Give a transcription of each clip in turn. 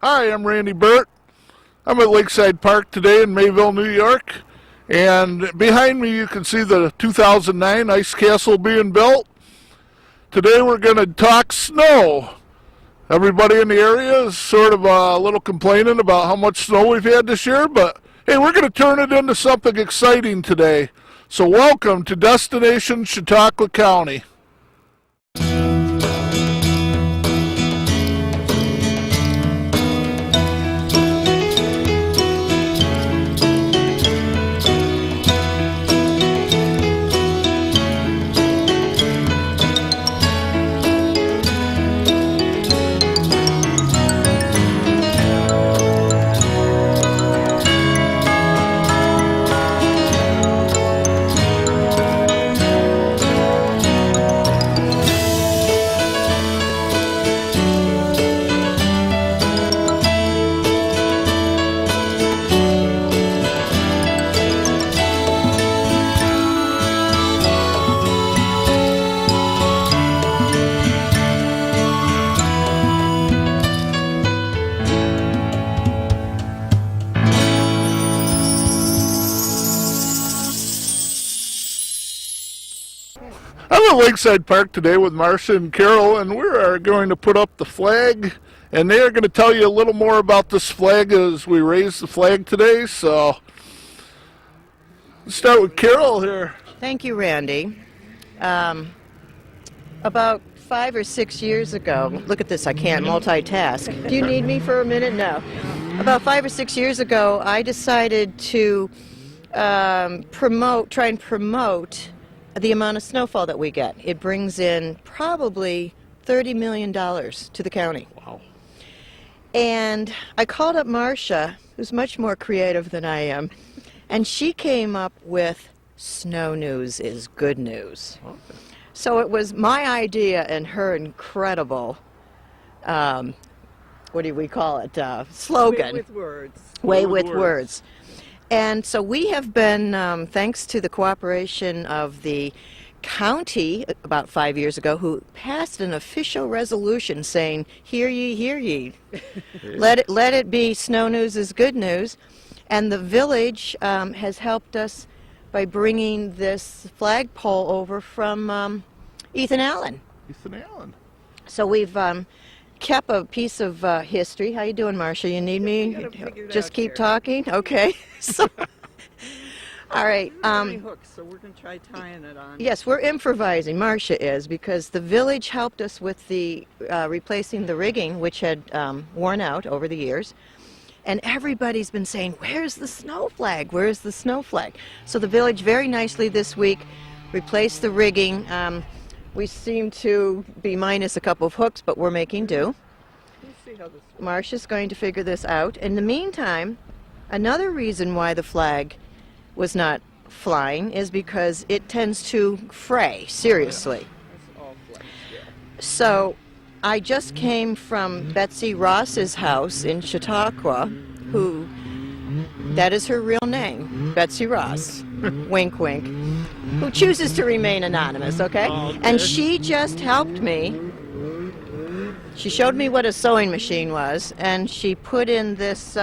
Hi, I'm Randy Burt. I'm at Lakeside Park today in Mayville, New York. And behind me you can see the 2009 ice castle being built. Today we're going to talk snow. Everybody in the area is sort of a little complaining about how much snow we've had this year, but hey, we're going to turn it into something exciting today. So welcome to Destination Chautauqua County. I'm at Lakeside Park today with Marcia and Carol, and we are going to put up the flag, and they are going to tell you a little more about this flag as we raise the flag today. So let's start with Carol here. Thank you, Randy. About 5 or 6 years ago, look at this, I can't multitask. Do you need me for a minute? No. About 5 or 6 years ago, I decided to try and promote the amount of snowfall that we get. It brings in probably $30 million to the county. Wow. And I called up Marcia, who's much more creative than I am, and she came up with snow news is good news. Okay. So it was my idea and her incredible, what do we call it, slogan. Way with words. Way with words. And so we have been, thanks to the cooperation of the county about 5 years ago, who passed an official resolution saying, hear ye, hear ye. Let it be snow news is good news. And the village has helped us by bringing this flagpole over from Ethan Allen. Ethan Allen. So we've kept a piece of history. How you doing, Marcia? You need me? Just keep talking? Okay. So, all right. Hooks, so we're going to try tying it on. Yes, we're improvising. Marcia is, because the village helped us with the replacing the rigging, which had worn out over the years. And everybody's been saying, where's the snow flag? Where's the snow flag? So the village very nicely this week replaced the rigging. We seem to be minus a couple of hooks, but we're making do. Let's see how this works. Marcia's going to figure this out. In the meantime, another reason why the flag was not flying is because it tends to fray, seriously. That's all flags, yeah. So I just came from Betsy Ross's house in Chautauqua, that is her real name, Betsy Ross, wink wink, who chooses to remain anonymous, okay? And she just helped me. She showed me what a sewing machine was, and she put in this,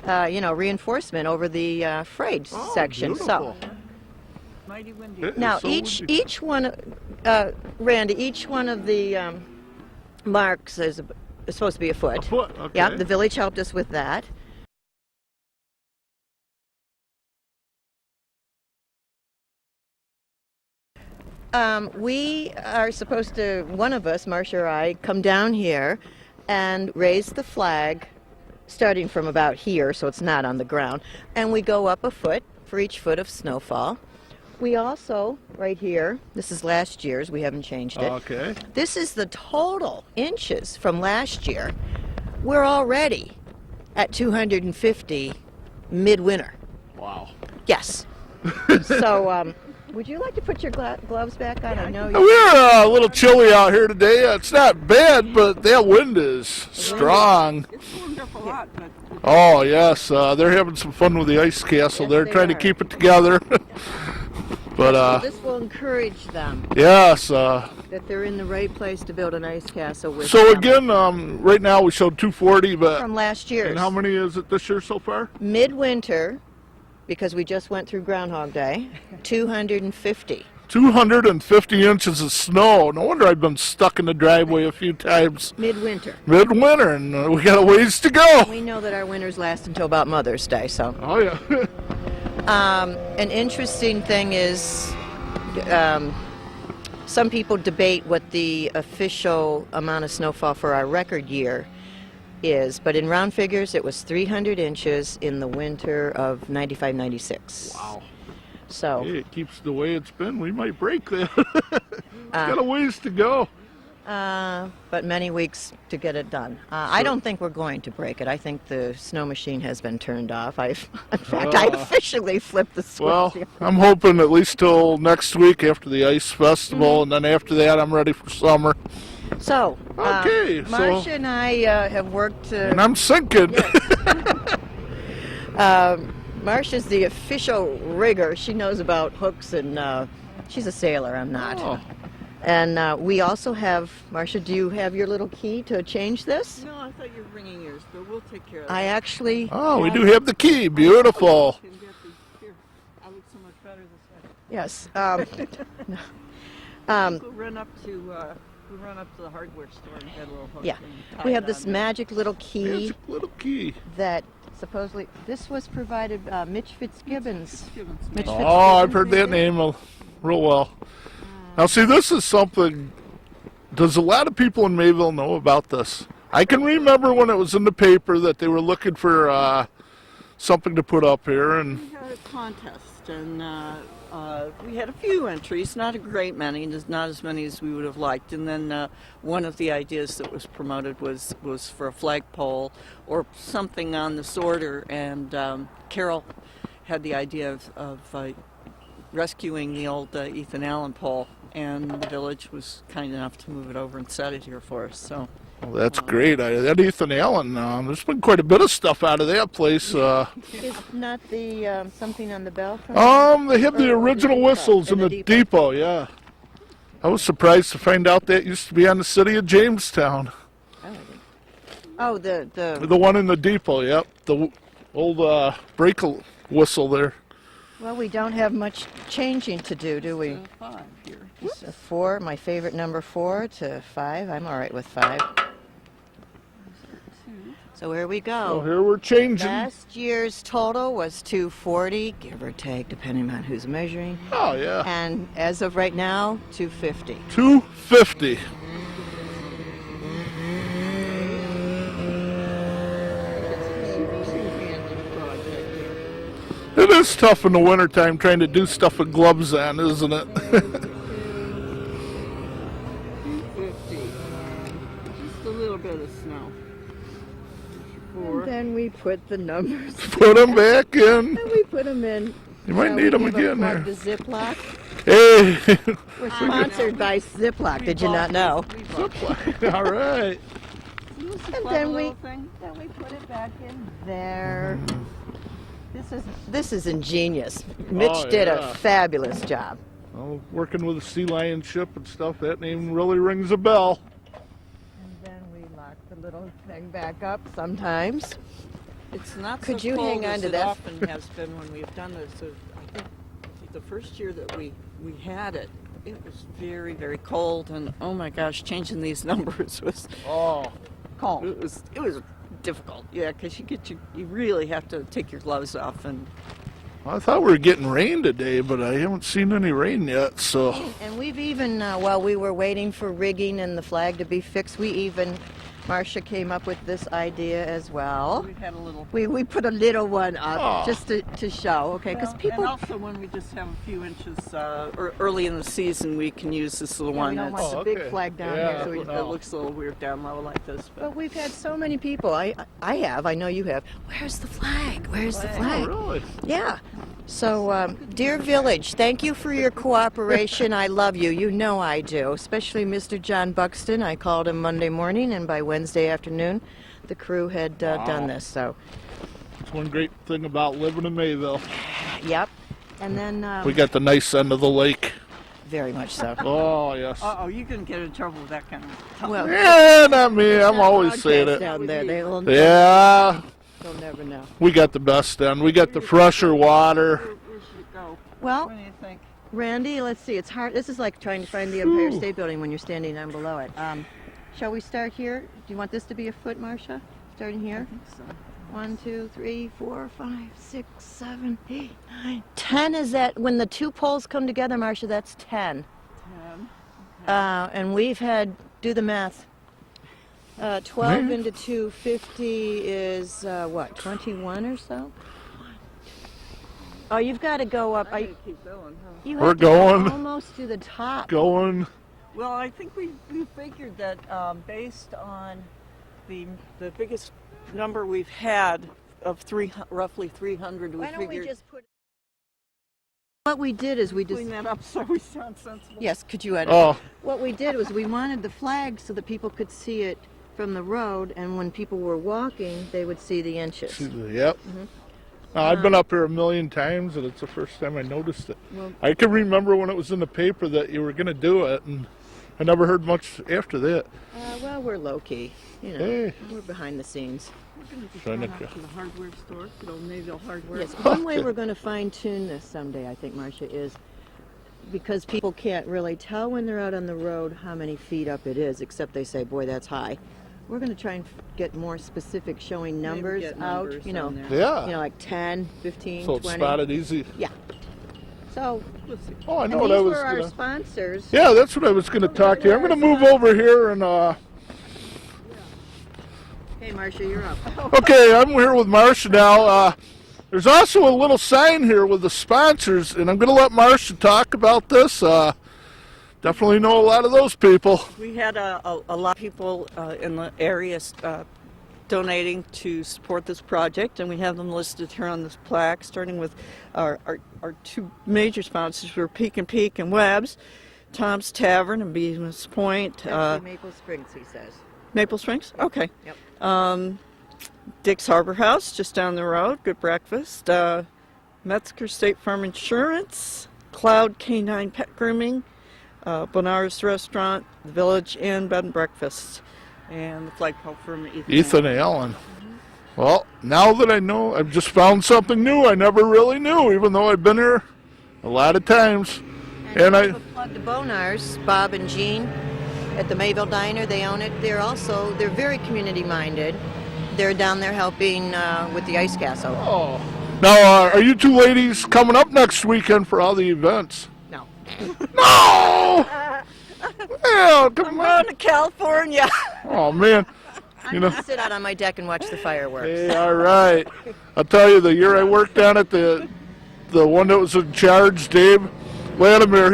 reinforcement over the frayed section. Beautiful. So Mighty windy. now So each one, Randy, each one of the marks is supposed to be a foot. A foot, okay. Yeah, the village helped us with that. We are supposed to, one of us, Marcia or I, come down here and raise the flag starting from about here, so it's not on the ground, and we go up a foot for each foot of snowfall. We also, right here, this is last year's, we haven't changed it. Okay. This is the total inches from last year. We're already at 250 midwinter. Wow. Yes. So, would you like to put your gloves back on? I know you. We're a little chilly out here today. It's not bad, but that wind is strong. It's warmed up a lot, but Oh, yes. They're having some fun with the ice castle. Yes, They're they trying to are. keep it together. But This will encourage them yes. that they're in the right place to build an ice castle with. So them. again, right now we showed 240, but From last year. and how many is it this year so far? Midwinter, because we just went through Groundhog Day, 250. 250 inches of snow. No wonder I've been stuck in the driveway a few times. Midwinter. Midwinter, and we got a ways to go. We know that our winters last until about Mother's Day, so. Oh yeah. An interesting thing is some people debate what the official amount of snowfall for our record year is, but in round figures it was 300 inches in the winter of 95-96. Wow. So Hey, it keeps the way it's been. We might break that. It's got a ways to go. but many weeks to get it done. I don't think we're going to break it. I think the snow machine has been turned off. In fact, I officially flipped the switch. Well, I'm hoping at least till next week after the ice festival, and then after that I'm ready for summer. So, Okay, so- Marcia and I have worked. And I'm sinking. Marcia's the official rigger. She knows about hooks and she's a sailor. I'm not. Oh. And we also have, Marcia, do you have your little key to change this? No, I thought you were bringing yours, but we'll take care of I that. actually. Oh, we do have the key. Beautiful. You can get the, here, I look so much better this way. Yes. We'll run up to the hardware store and get a little hook. Yeah. and tie We it have this on there. magic little key Magic little key. that supposedly this was provided Mitch Fitzgibbons. Gibbons. Mitch Oh, I've heard that Fitzgibbons. name real well. Now, see, this is something. Does a lot of people in Mayville know about this? I can remember when it was in the paper that they were looking for something to put up here, and We had a contest, and we had a few entries, not a great many, not as many as we would have liked. And then one of the ideas that was promoted was for a flagpole or something on this order. And Carol had the idea of rescuing the old Ethan Allen pole, and the village was kind enough to move it over and set it here for us. So. well, that's great. That Ethan Allen, there's been quite a bit of stuff out of that place. Is not the something on the bell? From They have the original whistles in the depot, yeah. I was surprised to find out that used to be on the city of Jamestown. Oh, the The one in the depot, yep. The old brake whistle there. well, we don't have much changing to do we? 5 here. So 4, my favorite number 4 to 5. I'm all right with 5. So here we Oh, go. here we're changing. Last year's total was 240, give or take, depending on who's measuring. Oh, yeah. And as of right now, 250. 250. It is tough in the wintertime trying to do stuff with gloves on, isn't it? 250. Just a little bit of snow. And then we put the numbers. Put them back in. And we put them in. You might Shall need we them give a again plug there. to Ziploc. Hey. We're sponsored by Ziploc. Did you not know? All right. And then we put it back in there. This is ingenious. Mitch Oh, did yeah. a fabulous job. Well, working with a sea lion ship and stuff, that name really rings a bell. And then we lock the little thing back up sometimes. It's not Could so you cold hang on as to it that? often has been when we've done this. So I think the first year that we had it, it was very, very cold, and oh my gosh, changing these numbers was Oh. Cold. it was difficult. Yeah, because you really have to take your gloves off, and I thought we were getting rain today, but I haven't seen any rain yet, so. And we've even, while we were waiting for rigging and the flag to be fixed, Marcia came up with this idea as well. we had a little. We put a little one up Oh. just to show, okay? Because Well, people, and also when we just have a few inches early in the season, we can use this little yeah, one. we don't want Oh, the big okay. flag down Yeah. here. So It No. looks a little weird down low like this, but but we've had so many people. I know you have. Where's the flag? Where's the Oh, flag? really? Yeah. So, dear village, thank you for your cooperation. I love you. You know I do. Especially Mr. John Buxton. I called him Monday morning, and by Wednesday afternoon, the crew had done this. So, That's one great thing about living in Mayville. yep. And then We got the nice end of the lake. very much so. Oh, yes. Uh-oh, you're going to get in trouble with that kind of talk. Well, Yeah, not me. I'm always saying broadcast it. down there. Yeah, They'll never know. we got the best end. We got the fresher water. Where should it go? Well, What do you think? Randy, let's see. It's hard. This is like trying to find the Empire State Building when you're standing down below it. Shall we start here? Do you want this to be a foot, Marcia? Starting here? 1, 2, 3, 4, 5, 6, 7, 8, 9. 10 is that when the two poles come together, Marcia? That's 10. 10. And we've had, do the math. 12 Man. into 250 is what? 21 or so. Oh, you've got to go up. I gotta keep going, huh? You We're have to go going. almost to the top. Going. Well, I think we figured that based on the biggest number we've had of roughly 300, we Why don't we figured just put? What we did is we just. clean that up so we sound sensible. Yes, could you edit? Oh, What we did was we wanted the flag so that people could see it from the road, and when people were walking, they would see the inches. yep. I've been up here a million times, and it's the first time I noticed it. Well- I can remember when it was in the paper that you were going to do it, and I never heard much after that. Well, we're low key, you know. Hey. We're behind the scenes. We're going to just Trying run to out go. to the hardware store, good old Mayville Hardware. Yes, one way we're going to fine tune this someday, I think, Marcia, is because people can't really tell when they're out on the road how many feet up it is, except they say, boy, that's high. We're going to try and get more specific, showing Maybe numbers get out, numbers you know, on there. Yeah. like 10, 15, So it's 20. spotted easy. Yeah. So, Let's see. Oh, I and know what these I was were our going to. sponsors. Yeah, that's what I was going to talk to you. I'm going to move over here and. Hey, Marcia, you're up. Okay, I'm here with Marcia now. There's also a little sign here with the sponsors, and I'm going to let Marcia talk about this. Definitely know a lot of those people. We had a lot of people in the area donating to support this project, and we have them listed here on this plaque, starting with our two major sponsors were Peak and Webb's, Tom's Tavern and Beavis Point. Actually, Maple Springs, he says. Maple Springs? Okay. Yep. Dick's Harbor House, just down the road, good breakfast. Metzger State Farm Insurance, Cloud Canine Pet Grooming, Bonar's Restaurant, the Village Inn Bed and Breakfast, and the flagpole from Ethan Allen. Well, now that I know, I've just found something new I never really knew, even though I've been here a lot of times. And I. Plug to Bonars, Bob and Jean at the Mayville Diner. They own it. They're very community minded. They're down there helping with the ice castle. Oh. Now, are you two ladies coming up next weekend for all the events? No. No! Well, come on. Going to California. Oh, man. I'm going to sit out on my deck and watch the fireworks. Hey, all right. I'll tell you, the year I worked down at the one that was in charge, Dave Latimer,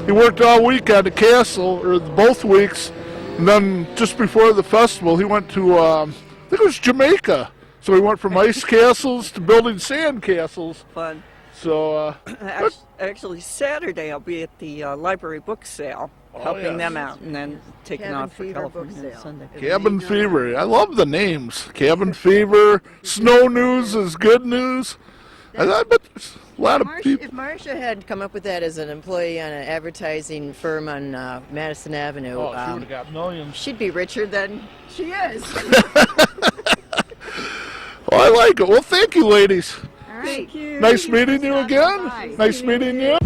he worked all week on the castle, or both weeks, and then just before the festival, he went to, I think it was Jamaica. So he went from ice castles to building sand castles. Fun. So, Actually, Saturday I'll be at the library book sale, helping yeah. them out, and then taking Cabin off for Fever book California sale. Sunday. Cabin Fever. I love the names. Cabin Fever. Snow News is good news. I bet there's a lot of people. If Marcia had come up with that as an employee on an advertising firm on Madison Avenue, Oh, she would have got millions. she'd be richer than she is. Oh, I like it. Well, thank you, ladies. All right. Thank you. Nice meeting you again. Bye. Nice meeting you.